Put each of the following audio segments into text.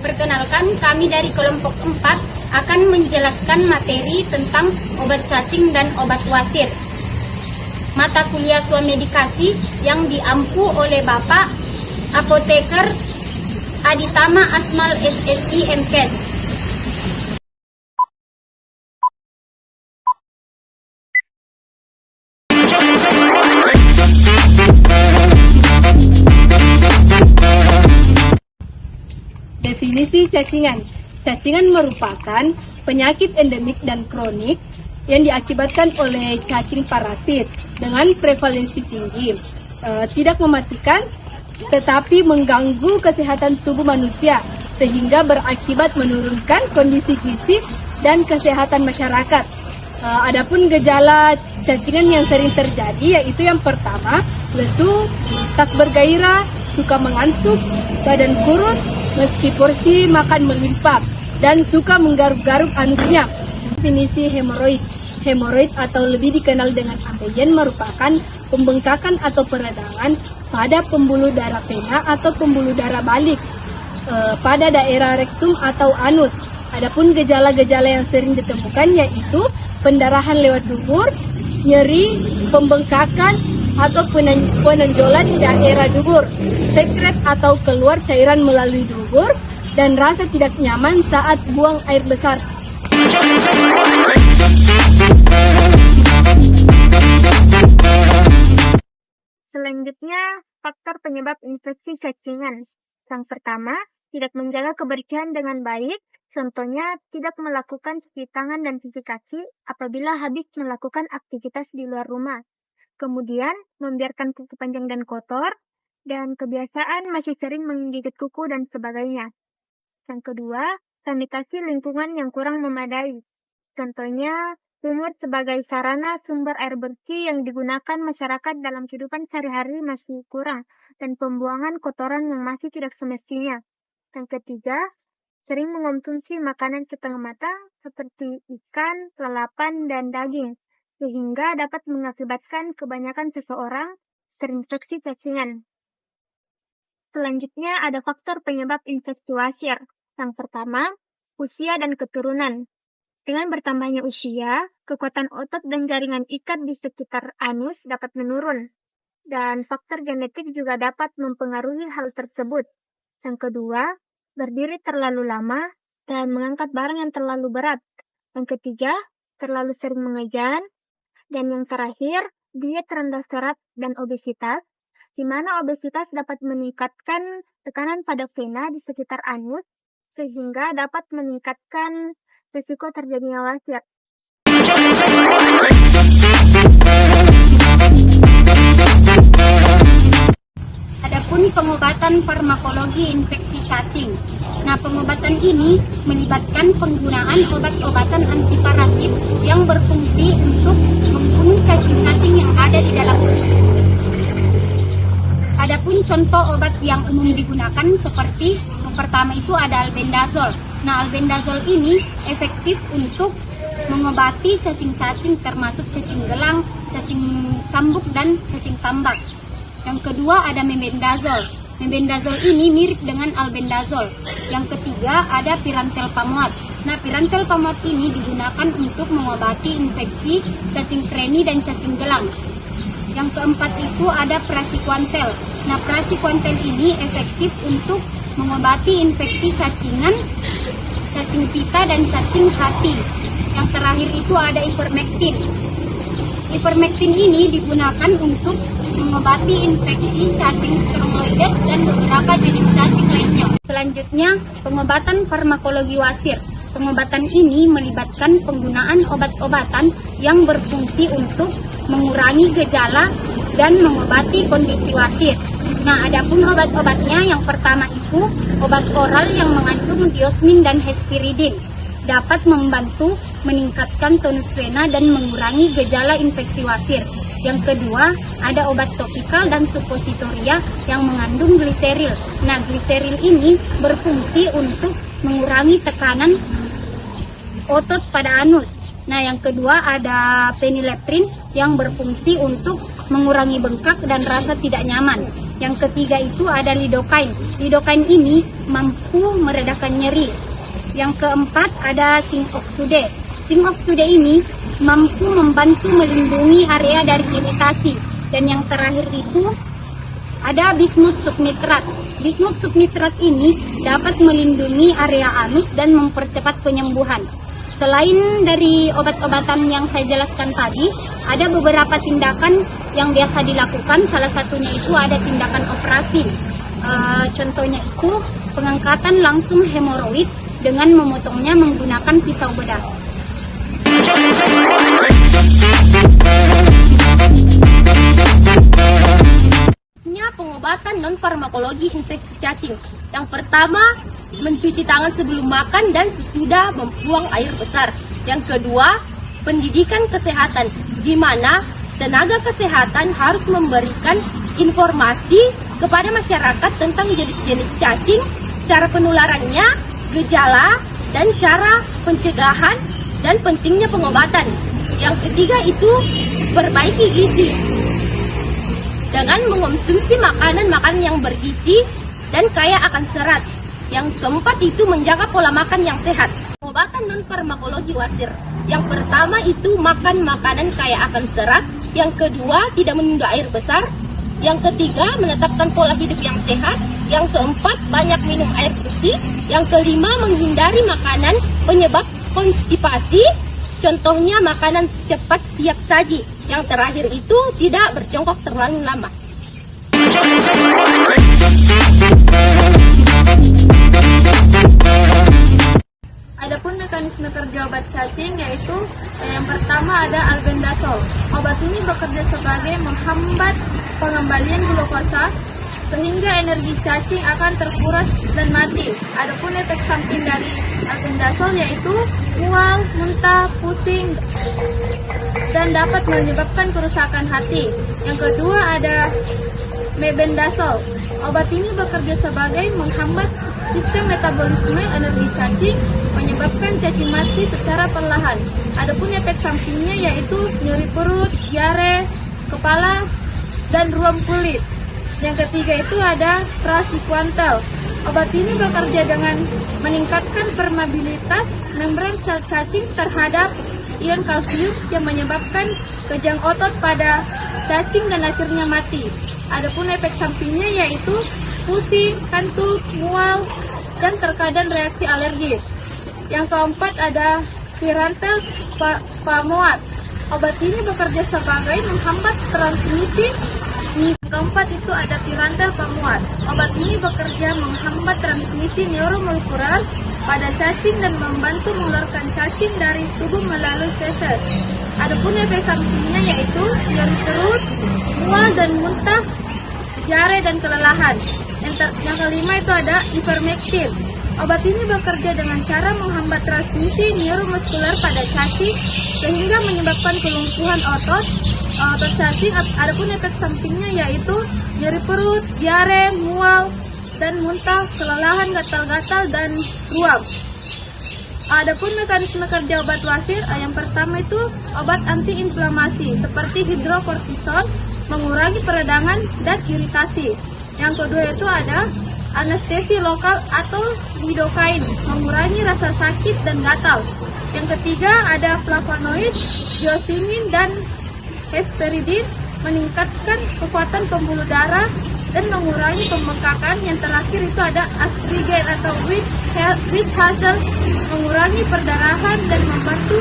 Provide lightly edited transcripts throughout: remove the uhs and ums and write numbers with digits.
Perkenalkan, kami dari kelompok 4 akan menjelaskan materi tentang obat cacing dan obat wasir. Mata kuliah swamedikasi yang diampu oleh Bapak Apoteker Aditama Asmal SSI MKes. Definisi cacingan. Cacingan merupakan penyakit endemik dan kronik yang diakibatkan oleh cacing parasit dengan prevalensi tinggi, tidak mematikan tetapi mengganggu kesehatan tubuh manusia sehingga berakibat menurunkan kondisi fisik dan kesehatan masyarakat. Adapun gejala cacingan yang sering terjadi yaitu yang pertama, lesu, tak bergairah, suka mengantuk, badan kurus meski porsi makan melimpah, dan suka menggaruk-garuk anusnya. Definisi hemoroid. Hemoroid atau lebih dikenal dengan ambeien merupakan pembengkakan atau peradangan pada pembuluh darah vena atau pembuluh darah balik pada daerah rektum atau anus. Adapun gejala-gejala yang sering ditemukan yaitu pendarahan lewat dubur, nyeri, pembengkakan atau penonjolan di daerah dubur, sekret atau keluar cairan melalui dubur, dan rasa tidak nyaman saat buang air besar. Selanjutnya, faktor penyebab infeksi cacingan. Yang pertama, tidak menjaga kebersihan dengan baik, contohnya tidak melakukan cuci tangan dan cuci kaki apabila habis melakukan aktivitas di luar rumah. Kemudian, membiarkan kuku panjang dan kotor, dan kebiasaan masih sering menggigit kuku dan sebagainya. Yang kedua, sanitasi lingkungan yang kurang memadai. Contohnya, sumur sebagai sarana sumber air bersih yang digunakan masyarakat dalam kehidupan sehari-hari masih kurang, dan pembuangan kotoran yang masih tidak semestinya. Yang ketiga, sering mengonsumsi makanan setengah matang seperti ikan, lalapan, dan daging, sehingga dapat mengakibatkan kebanyakan seseorang terinfeksi cacingan. Selanjutnya ada faktor penyebab infeksi wasir. Yang pertama, usia dan keturunan. Dengan bertambahnya usia, kekuatan otot dan jaringan ikat di sekitar anus dapat menurun. Dan faktor genetik juga dapat mempengaruhi hal tersebut. Yang kedua, berdiri terlalu lama dan mengangkat barang yang terlalu berat. Yang ketiga, terlalu sering mengejan. Dan yang terakhir, diet rendah serat dan obesitas, di mana obesitas dapat meningkatkan tekanan pada vena di sekitar anus, sehingga dapat meningkatkan risiko terjadinya wasir. Adapun pengobatan farmakologi infeksi cacing. Nah, pengobatan ini melibatkan penggunaan obat-obatan antiparasit yang berfungsi untuk membunuh cacing-cacing yang ada di dalam tubuh. Adapun contoh obat yang umum digunakan seperti yang pertama itu ada albendazol. Nah, albendazol ini efektif untuk mengobati cacing-cacing termasuk cacing gelang, cacing cambuk, dan cacing tambak. Yang kedua ada mebendazol. Mebendazol ini mirip dengan albendazol. Yang ketiga ada pirantelpamuat. Nah, pirantelpamuat ini digunakan untuk mengobati infeksi cacing kremi dan cacing gelang. Yang keempat itu ada praziquantel. Nah, praziquantel ini efektif untuk mengobati infeksi cacingan, cacing pita, dan cacing hati. Yang terakhir itu ada ivermectin. Ivermectin ini digunakan untuk mengobati infeksi cacing spermatozoides dan beberapa jenis cacing lainnya. Selanjutnya, pengobatan farmakologi wasir. Pengobatan ini melibatkan penggunaan obat-obatan yang berfungsi untuk mengurangi gejala dan mengobati kondisi wasir. Nah, adapun obat-obatnya yang pertama itu obat oral yang mengandung diosmin dan hesperidin. Dapat membantu meningkatkan tonus vena dan mengurangi gejala infeksi wasir. Yang kedua, ada obat topikal dan suppositoria yang mengandung gliseril. Nah, gliseril ini berfungsi untuk mengurangi tekanan otot pada anus. Nah, yang kedua ada phenylephrine yang berfungsi untuk mengurangi bengkak dan rasa tidak nyaman. Yang ketiga itu ada lidocaine. Lidocaine ini mampu meredakan nyeri. Yang keempat ada zinc oxide. Zinc oxide ini mampu membantu melindungi area dari iritasi. Dan yang terakhir itu ada bismut subnitrat. Bismut subnitrat ini dapat melindungi area anus dan mempercepat penyembuhan. Selain dari obat-obatan yang saya jelaskan tadi, ada beberapa tindakan yang biasa dilakukan. Salah satunya itu ada tindakan operasi. Contohnya itu pengangkatan langsung hemoroid dengan memotongnya menggunakan pisau bedah. Pengobatan non-farmakologi infeksi cacing. Yang pertama, mencuci tangan sebelum makan dan sesudah membuang air besar. Yang kedua, pendidikan kesehatan, di mana tenaga kesehatan harus memberikan informasi kepada masyarakat tentang jenis-jenis cacing, cara penularannya, gejala, dan cara pencegahan, dan pentingnya pengobatan. Yang ketiga itu perbaiki gizi dengan mengonsumsi makanan-makanan yang bergizi dan kaya akan serat. Yang keempat itu menjaga pola makan yang sehat. Pengobatan non-farmakologi wasir. Yang pertama itu makan makanan kaya akan serat. Yang kedua tidak menunda air besar. Yang ketiga menetapkan pola hidup yang sehat. Yang keempat banyak minum air putih. Yang kelima menghindari makanan penyebab konstipasi. Contohnya makanan cepat siap saji. Yang terakhir itu tidak berjongkok terlalu lama. Adapun mekanisme kerja obat cacing yaitu yang pertama ada albendazol. Obat ini bekerja sebagai menghambat pengembalian glukosa sehingga energi cacing akan terkuras dan mati. Adapun efek samping dari albendazol yaitu mual, muntah, pusing, dan dapat menyebabkan kerusakan hati. Yang kedua ada mebendazole. Obat ini bekerja sebagai menghambat sistem metabolisme energi cacing, menyebabkan cacing mati secara perlahan. Adapun efek sampingnya yaitu nyeri perut, diare, kepala, dan ruam kulit. Yang ketiga itu ada praziquantel. Obat ini bekerja dengan meningkatkan permeabilitas membran sel cacing terhadap ion kalsium yang menyebabkan kejang otot pada cacing dan akhirnya mati. Adapun efek sampingnya yaitu pusing, kantuk, mual, dan terkadang reaksi alergi. Yang keempat ada Pyrantel palmoat. Obat ini bekerja sebagai menghambat transmisi. Yang keempat itu ada Pyrantel palmoat. Obat ini bekerja menghambat transmisi neuromolekular pada cacing dan membantu mengeluarkan cacing dari tubuh melalui feses. Adapun efek sampingnya yaitu nyeri perut, mual dan muntah, diare dan kelelahan. Yang kelima itu ada ivermectin. Obat ini bekerja dengan cara menghambat transmisi neuromuskular pada cacing sehingga menyebabkan kelumpuhan otot cacing. Adapun efek sampingnya yaitu nyeri perut, diare, mual dan muntah, kelelahan, gatal-gatal dan ruam. Adapun mekanisme kerja obat wasir, yang pertama itu obat antiinflamasi seperti hidrokortison, mengurangi peradangan dan iritasi. Yang kedua itu ada anestesi lokal atau lidocaine, mengurangi rasa sakit dan gatal. Yang ketiga ada flavonoid, diosmin dan hesperidin, meningkatkan kekuatan pembuluh darah dan mengurangi pembengkakan. Yang terakhir itu ada astrigen atau witch hazel, mengurangi perdarahan dan membantu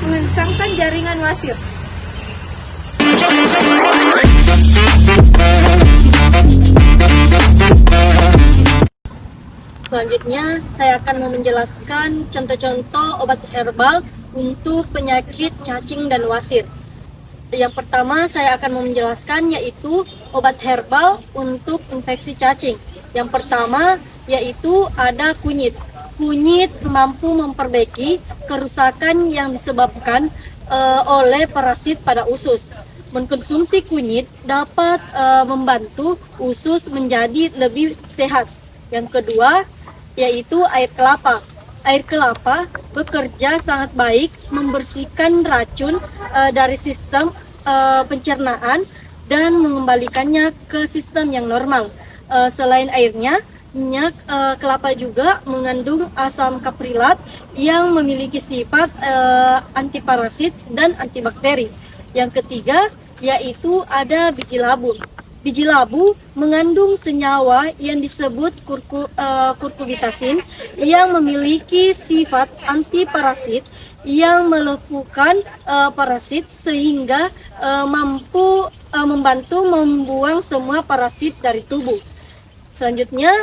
mengencangkan jaringan wasir. Selanjutnya, saya akan menjelaskan contoh-contoh obat herbal untuk penyakit cacing dan wasir. Yang pertama, saya akan menjelaskan yaitu obat herbal untuk infeksi cacing. Yang pertama, yaitu ada kunyit. Kunyit mampu memperbaiki kerusakan yang disebabkan oleh parasit pada usus. Mengkonsumsi kunyit dapat membantu usus menjadi lebih sehat. Yang kedua, yaitu air kelapa. Air kelapa bekerja sangat baik membersihkan racun dari sistem pencernaan dan mengembalikannya ke sistem yang normal. Selain airnya, minyak kelapa juga mengandung asam kaprilat yang memiliki sifat antiparasit dan antibakteri. Yang ketiga yaitu ada biji labu. Biji labu mengandung senyawa yang disebut cucurbitacin yang memiliki sifat antiparasit yang melumpuhkan parasit sehingga mampu membantu membuang semua parasit dari tubuh. Selanjutnya,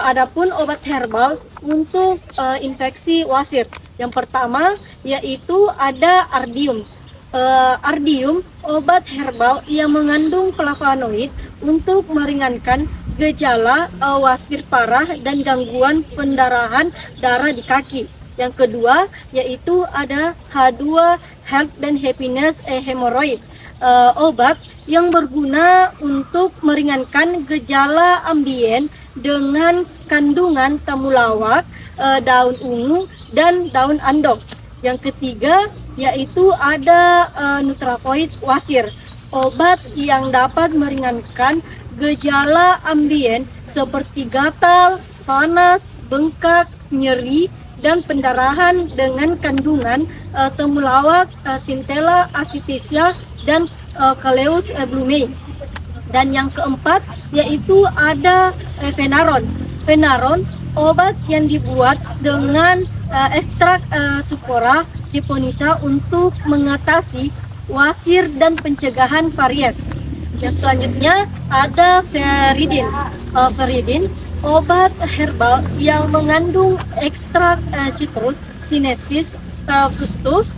adapun obat herbal untuk infeksi wasir. Yang pertama yaitu ada ardium. Ardium, obat herbal yang mengandung flavonoid untuk meringankan gejala wasir parah dan gangguan pendarahan darah di kaki. Yang kedua yaitu ada H2 Health dan Happiness Hemorrhoid. Obat yang berguna untuk meringankan gejala ambien dengan kandungan temulawak, daun ungu, dan daun andong. Yang ketiga yaitu ada Nutravoid wasir, obat yang dapat meringankan gejala ambien seperti gatal, panas, bengkak, nyeri, dan pendarahan dengan kandungan temulawak, Centella acetosea, dan Coleus blumei. Dan yang keempat yaitu ada Venaron. Venaron, obat yang dibuat dengan ekstrak Sucora japonica untuk mengatasi wasir dan pencegahan varies. Yang selanjutnya ada Feridin. Feridin, obat herbal yang mengandung ekstrak citrus sinensis frustus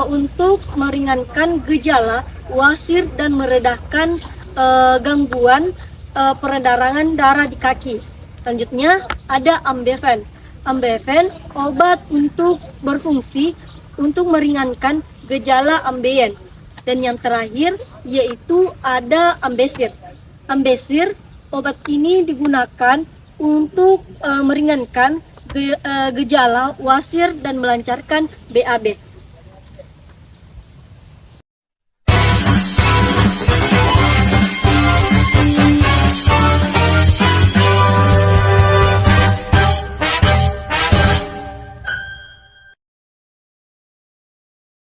untuk meringankan gejala wasir dan meredakan gangguan peredaran darah di kaki. Selanjutnya ada Ambeven. Ambeven, obat untuk berfungsi untuk meringankan gejala ambien. Dan yang terakhir yaitu ada Ambesir. Ambesir, obat ini digunakan untuk meringankan gejala wasir dan melancarkan BAB.